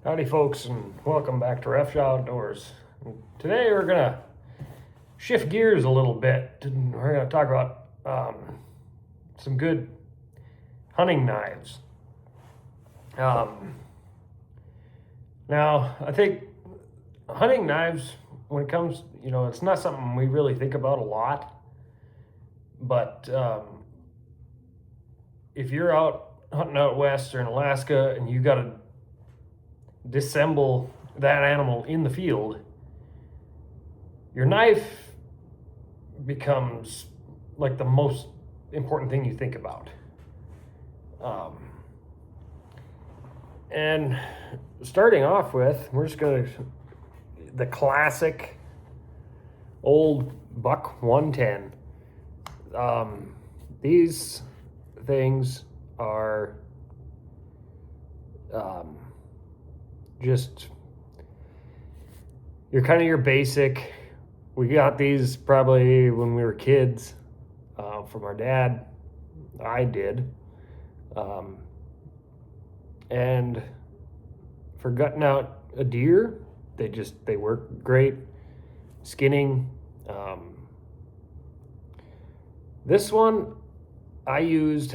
Howdy, folks, and welcome back to Rough Shot Outdoors. Today we're gonna shift gears a little bit, and we're gonna talk about some good hunting knives. Now, I think hunting knives, when it comes, it's not something we really think about a lot. But if you're out hunting out west or in Alaska and you got to disassemble that animal in the field, your knife becomes like the most important thing you think about. And starting off with, we're just gonna the classic old Buck 110. These things are just your basic. We got these probably when we were kids from our dad. I did. And for gutting out a deer, they work great. Skinning. This one I used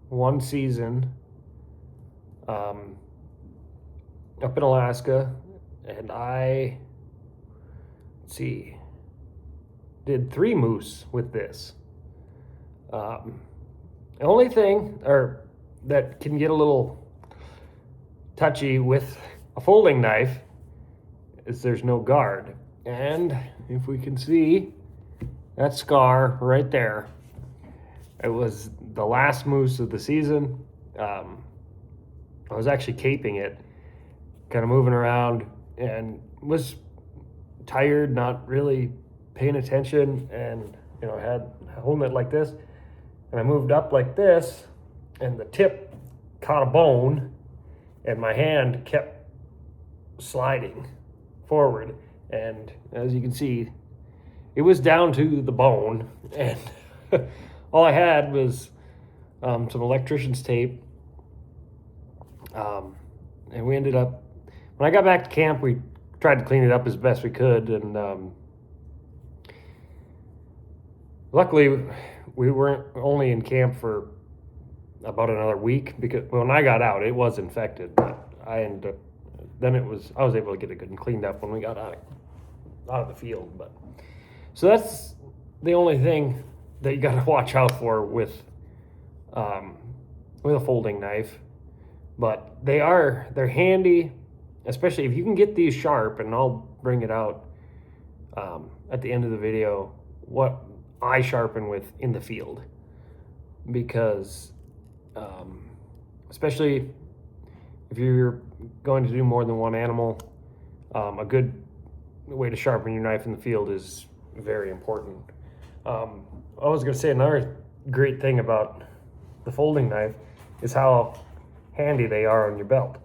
one season up in Alaska, and did 3 moose with this. The only thing that can get a little touchy with a folding knife is there's no guard. And if we can see that scar right there, it was the last moose of the season. I was actually caping it, kind of moving around, and was tired, not really paying attention, and had holding it like this, and I moved up like this, and the tip caught a bone, and my hand kept sliding forward, and as you can see, it was down to the bone, and all I had was some electrician's tape. And we ended up, when I got back to camp, we tried to clean it up as best we could. And luckily, we weren't only in camp for about another week, because when I got out, it was infected. But I was able to get it good and cleaned up when we got out of the field. But so that's the only thing that you got to watch out for with a folding knife. But they're handy, especially if you can get these sharp, and I'll bring it out at the end of the video what I sharpen with in the field, because especially if you're going to do more than one animal, a good way to sharpen your knife in the field is very important. I was going to say another great thing about the folding knife is how handy they are on your belt.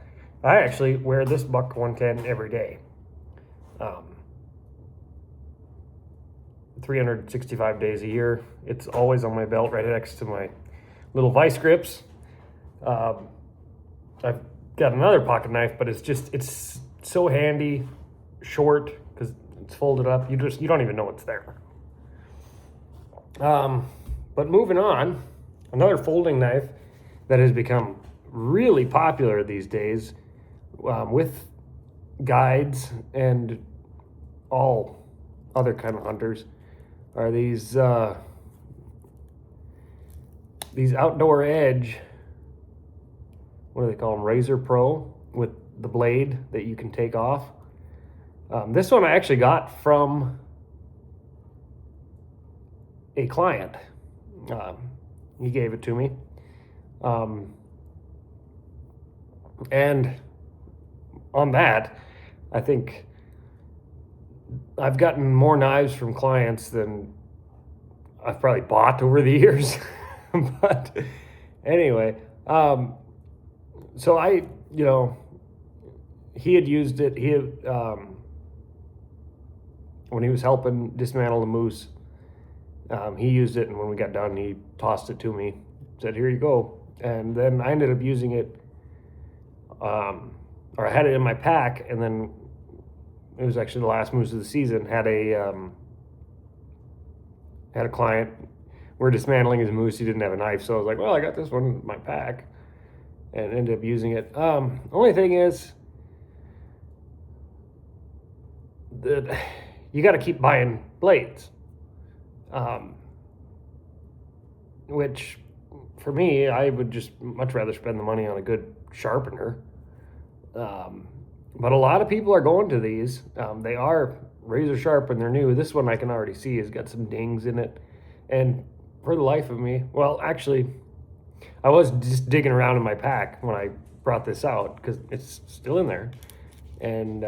I actually wear this Buck 110 every day. 365 days a year. It's always on my belt right next to my little vice grips. I've got another pocket knife, but it's so handy, short, because it's folded up. You don't even know it's there. But moving on, another folding knife that has become really popular these days with guides and all other kind of hunters are these Outdoor Edge, what do they call them, Razor Pro, with the blade that you can take off. This one I actually got from a client. He gave it to me. And on that, I think I've gotten more knives from clients than I've probably bought over the years. But anyway, so he had used it. When he was helping dismantle the moose, he used it, and when we got done, he tossed it to me, said, "Here you go." And then I ended up using it or I had it in my pack, and then it was actually the last moose of the season. Had a client. We're dismantling his moose. He didn't have a knife, so I was like, well, I got this one in my pack, and ended up using it. Only thing is that you got to keep buying blades, which for me, I would just much rather spend the money on a good sharpener. But a lot of people are going to these. They are razor sharp and they're new. This one I can already see has got some dings in it. And for the life of me, well, actually, I was just digging around in my pack when I brought this out because it's still in there. And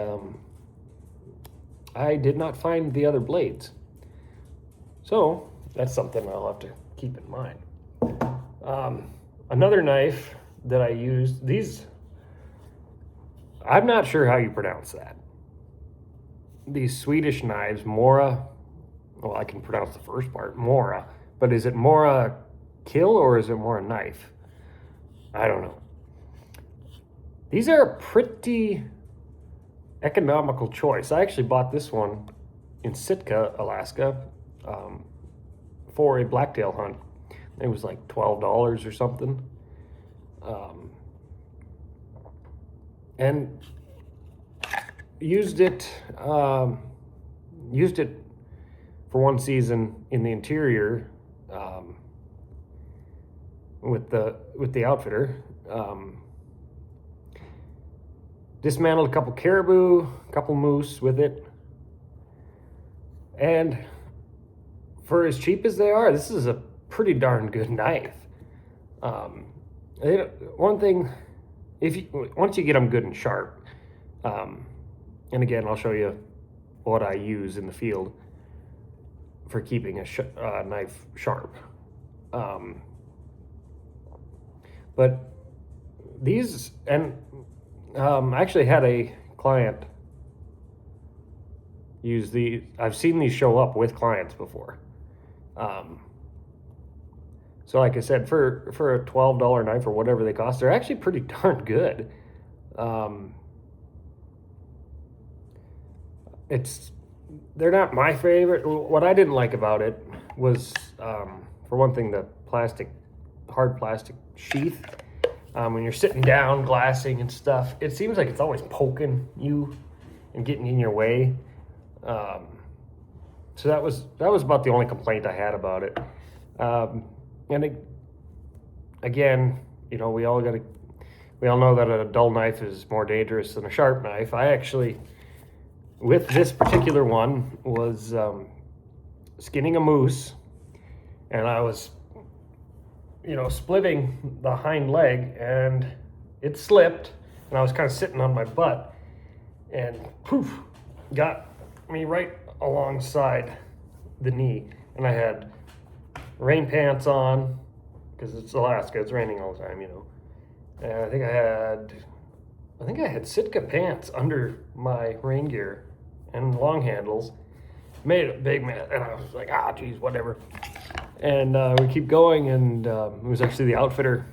I did not find the other blades. So that's something I'll have to keep in mind. Another knife that I used, these, I'm not sure how you pronounce that. These Swedish knives, Mora, well, I can pronounce the first part, Mora, but is it Mora kill or is it Mora knife? I don't know. These are a pretty economical choice. I actually bought this one in Sitka, Alaska, for a blacktail hunt. It was like $12 or something. And used it for one season in the interior with the outfitter. Dismantled a couple caribou, a couple moose with it. And for as cheap as they are, this is a pretty darn good knife. One thing, once you get them good and sharp, and again, I'll show you what I use in the field for keeping a knife sharp. But these, and I actually had a client use these. I've seen these show up with clients before. So like I said, for a $12 knife or whatever they cost, they're actually pretty darn good. They're not my favorite. What I didn't like about it was, for one thing, the hard plastic sheath. When you're sitting down glassing and stuff, it seems like it's always poking you and getting in your way. So that was about the only complaint I had about it. Again, we all know that a dull knife is more dangerous than a sharp knife. I actually, with this particular one, was skinning a moose, and I was, splitting the hind leg, and it slipped, and I was kind of sitting on my butt, and poof, got me right alongside the knee, and I had rain pants on because it's Alaska, it's raining all the time, and I think I had Sitka pants under my rain gear and long handles. Made it a big mess, and I was like, geez, whatever. And we keep going, and it was actually the outfitter,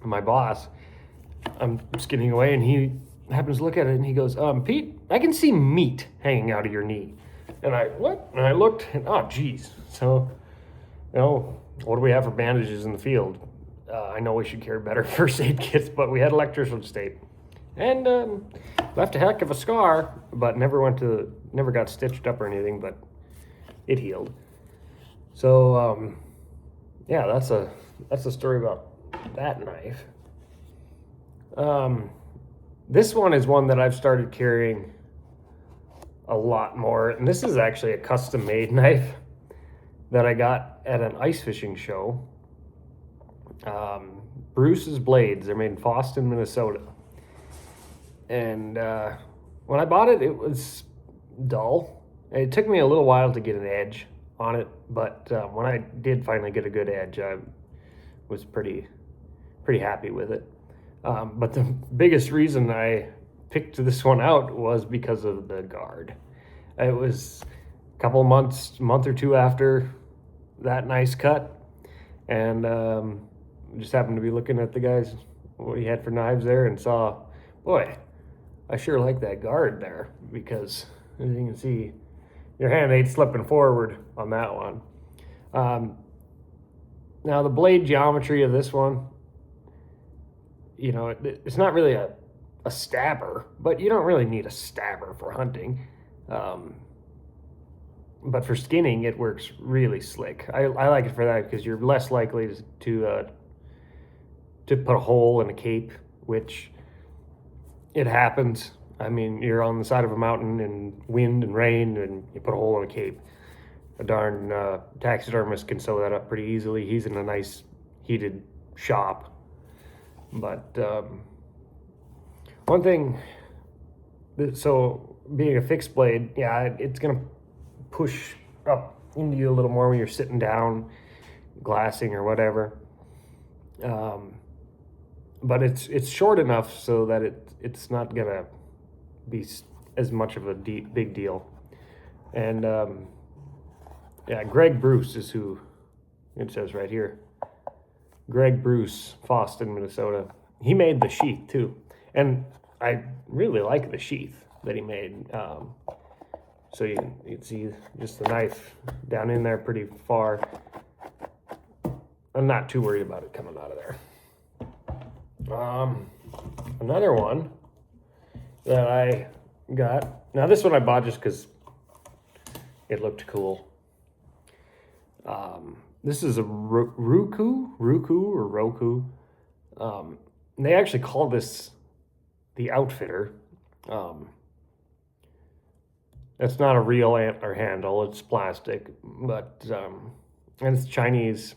my boss. I'm skinning away, and he happens to look at it, and he goes, Pete, I can see meat hanging out of your knee. And what? And I looked, and geez. So, what do we have for bandages in the field? I know we should carry better first aid kits, but we had electrician's tape. And left a heck of a scar, but never got stitched up or anything, but it healed. So, yeah, that's a story about that knife. This one is one that I've started carrying a lot more, and this is actually a custom-made knife that I got at an ice fishing show. Bruce's Blades. They're made in Fosston, Minnesota. And when I bought it, it was dull. It took me a little while to get an edge on it, but when I did finally get a good edge, I was pretty happy with it. But the biggest reason I picked this one out was because of the guard. It was a couple month or two after that nice cut, and just happened to be looking at the guys, what he had for knives there, and saw Boy, I sure like that guard there because, as you can see, your hand ain't slipping forward on that one. Now, the blade geometry of this one, you know, it's not really a stabber, but you don't really need a stabber for hunting. But for skinning, it works really slick. I like it for that because you're less likely to put a hole in a cape, which it happens. I mean, you're on the side of a mountain in wind and rain, and you put a hole in a cape. A darn taxidermist can sew that up pretty easily. He's in a nice heated shop. But one thing, so being a fixed blade, yeah, it's gonna push up into you a little more when you're sitting down, glassing or whatever. But it's short enough so that it's not gonna be as much of a big deal. And yeah, Greg Bruce is who it says right here. Greg Bruce, Fosston, Minnesota. He made the sheath too, and I really like the sheath that he made. So you can see just the knife down in there pretty far. I'm not too worried about it coming out of there. Another one that I got. Now this one I bought just because it looked cool. This is a Roku. They actually call this the Outfitter. It's not a real antler handle, it's plastic, but and it's Chinese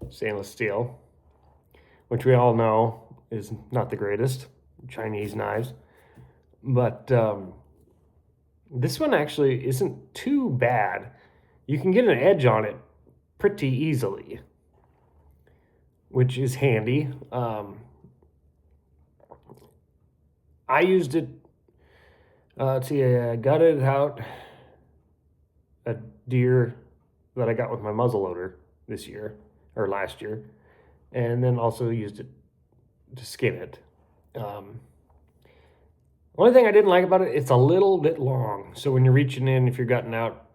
stainless steel, which we all know is not the greatest, Chinese knives. But this one actually isn't too bad. You can get an edge on it pretty easily, which is handy. I used it, let's see, I gutted out a deer that I got with my muzzleloader this year, or last year, and then also used it to skin it. Only thing I didn't like about it, it's a little bit long. So when you're reaching in, if you're gutting out,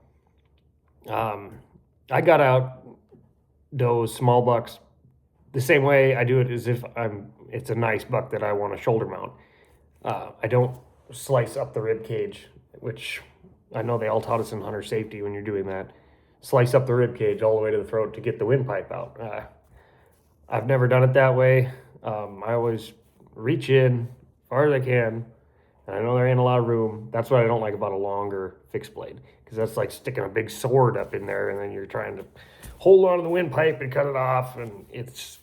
I got out does, small bucks, the same way I do it as if it's a nice buck that I want to shoulder mount. I don't slice up the rib cage, which I know they all taught us in hunter safety when you're doing that. Slice up the rib cage all the way to the throat to get the windpipe out. I've never done it that way. I always reach in as far as I can, and I know there ain't a lot of room. That's what I don't like about a longer fixed blade, because that's like sticking a big sword up in there, and then you're trying to hold on to the windpipe and cut it off, and it's...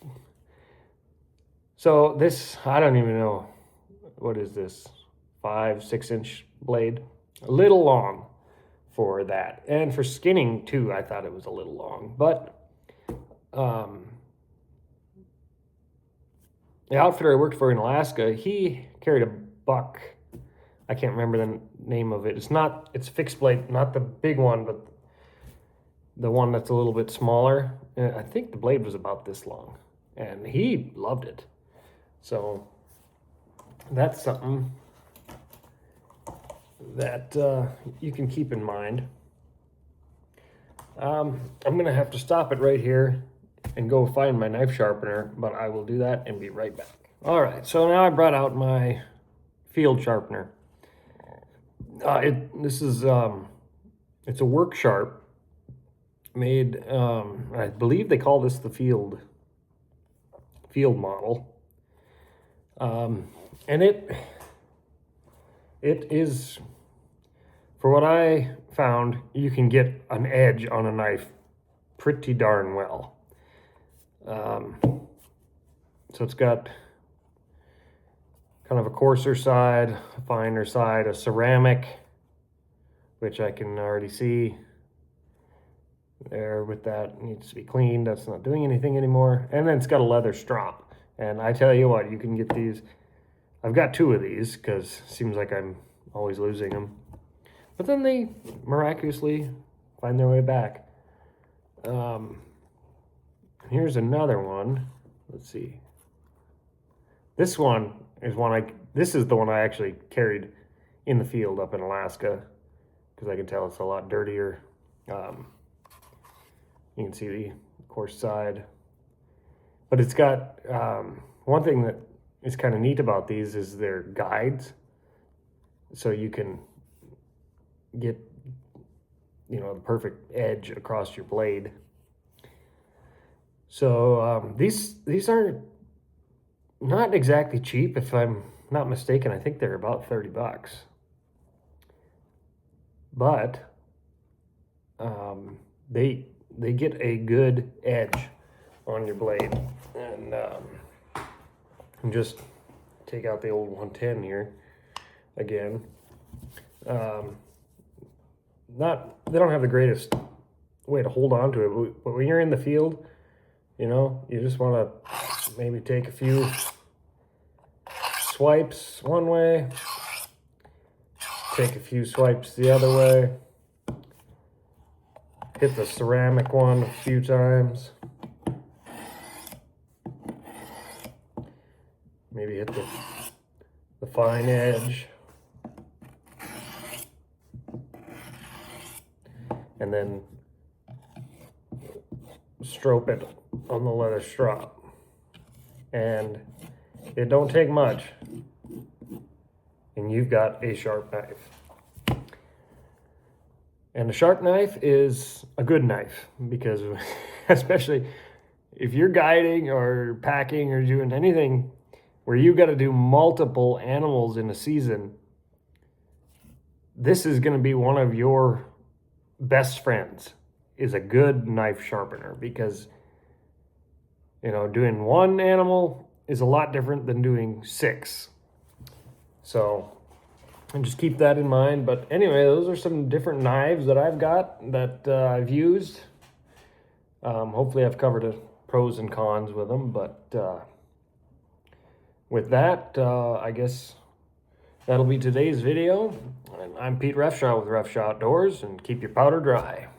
So this, I don't even know, what is this, 5-6 inch blade? A little long for that. And for skinning too, I thought it was a little long. But the outfitter I worked for in Alaska, he carried a buck. I can't remember the name of it. It's fixed blade, not the big one, but the one that's a little bit smaller. And I think the blade was about this long, and he loved it. So that's something that you can keep in mind. I'm gonna have to stop it right here and go find my knife sharpener, but I will do that and be right back. All right, so now I brought out my field sharpener. This is it's a Work Sharp made. I believe they call this the field model, and it is, for what I found, you can get an edge on a knife pretty darn well. So it's got kind of a coarser side, a finer side, a ceramic, which I can already see there with that. Needs to be cleaned. That's not doing anything anymore. And then it's got a leather strop. And I tell you what, you can get these. I've got 2 of these because it seems like I'm always losing them. But then they miraculously find their way back. Here's another one. Let's see. This one is one This is the one I actually carried in the field up in Alaska, because I can tell it's a lot dirtier. You can see the coarse side. But it's got, one thing that is kind of neat about these is their guides. So you can get, you know, the perfect edge across your blade. So these are not exactly cheap, if I'm not mistaken. I think they're about 30 bucks. But they get a good edge on your blade. And just take out the old 110 here again. They don't have the greatest way to hold on to it, but when you're in the field, you know, you just want to maybe take a few swipes one way, take a few swipes the other way, hit the ceramic one a few times, maybe hit the fine edge, and then stroke it on the leather strop. And it don't take much, and you've got a sharp knife. And a sharp knife is a good knife, because especially if you're guiding or packing or doing anything where you got to do multiple animals in a season, this is going to be one of your best friends, is a good knife sharpener, because, you know, doing one animal is a lot different than doing 6. So, and just keep that in mind. But anyway, those are some different knives that I've got that I've used. Hopefully I've covered the pros and cons with them. But with that, I guess that'll be today's video. And I'm Pete Refshaw with Refshaw Outdoors, and keep your powder dry.